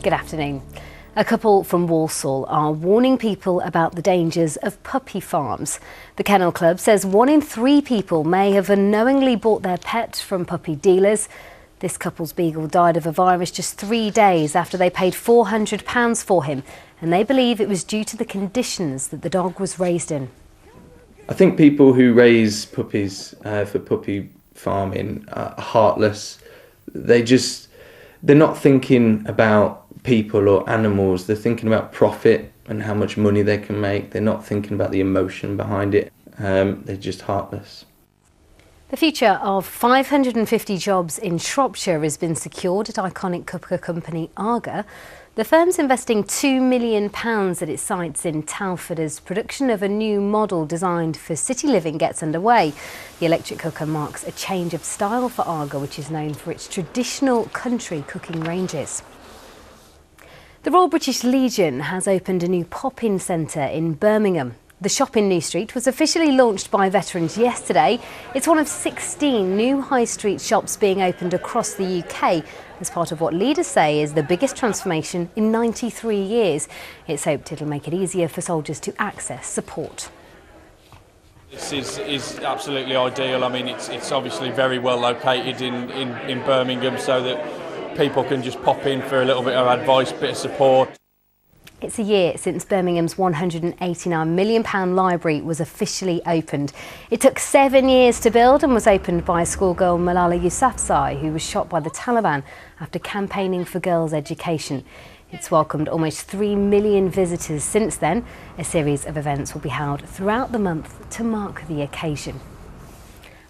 Good afternoon. A couple from Walsall are warning people about the dangers of puppy farms. The Kennel Club says 1 in 3 people may have unknowingly bought their pet from puppy dealers. This couple's beagle died of a virus just 3 days after they paid £400 for him, and they believe it was due to the conditions that the dog was raised in. I think people who raise puppies for puppy farming are heartless. They're not thinking about people or animals. They're thinking about profit and how much money they can make. They're not thinking about the emotion behind it. They're just heartless. The future of 550 jobs in Shropshire has been secured at iconic cooker company Arga. The firm's investing £2 million at its sites in Telford as production of a new model designed for city living gets underway. The electric cooker marks a change of style for Arga, which is known for its traditional country cooking ranges. The Royal British Legion has opened a new pop-in centre in Birmingham. The shop in New Street was officially launched by veterans yesterday. It's one of 16 new high street shops being opened across the UK as part of what leaders say is the biggest transformation in 93 years. It's hoped it'll make it easier for soldiers to access support. This is absolutely ideal. I mean, it's obviously very well located in Birmingham, so that people can just pop in for a little bit of advice, bit of support. It's a year since Birmingham's £189 million library was officially opened. It took 7 years to build and was opened by schoolgirl Malala Yousafzai, who was shot by the Taliban after campaigning for girls' education. It's welcomed almost 3 million visitors since then. A series of events will be held throughout the month to mark the occasion.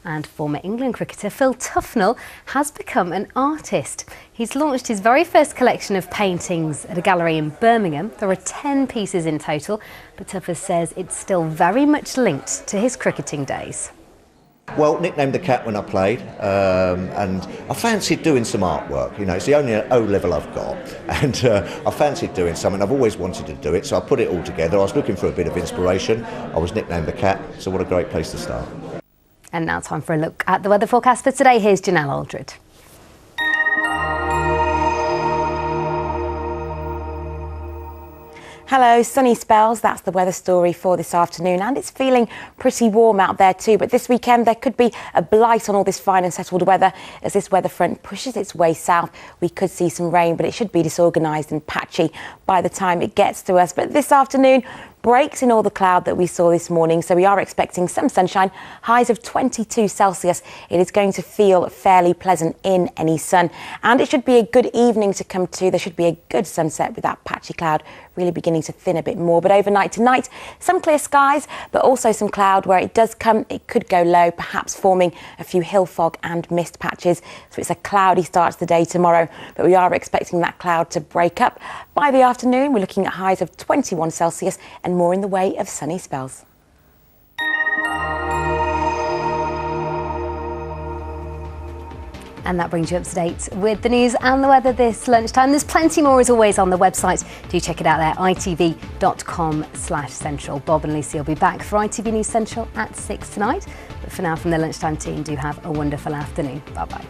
And former England cricketer Phil Tufnell has become an artist. He's launched his very first collection of paintings at a gallery in Birmingham. There are 10 pieces in total, but Tuffers says it's still very much linked to his cricketing days. Well, nicknamed the cat when I played, and I fancied doing some artwork. You know, it's the only O level I've got, and I fancied doing something. I've always wanted to do it, so I put it all together. I was looking for a bit of inspiration. I was nicknamed the cat, so what a great place to start. And now time for a look at the weather forecast for today. Here's Janelle Aldred. Hello, sunny spells, that's the weather story for this afternoon, and it's feeling pretty warm out there too, but this weekend there could be a blight on all this fine and settled weather as this weather front pushes its way south. We could see some rain, but it should be disorganised and patchy by the time it gets to us. But this afternoon, breaks in all the cloud that we saw this morning, so we are expecting some sunshine, highs of 22 Celsius. It is going to feel fairly pleasant in any sun, and it should be a good evening to come to. There should be a good sunset with that patchy cloud really beginning to thin a bit more. But overnight tonight, some clear skies, but also some cloud. Where it does come, it could go low, perhaps forming a few hill fog and mist patches. So it's a cloudy start to the day tomorrow, but we are expecting that cloud to break up. By the afternoon, we're looking at highs of 21 Celsius and more in the way of sunny spells. And that brings you up to date with the news and the weather this lunchtime. There's plenty more as always on the website. Do check it out there, itv.com/central. Bob and Lucy will be back for ITV News Central at 6 tonight. But for now, from the Lunchtime team, do have a wonderful afternoon. Bye-bye.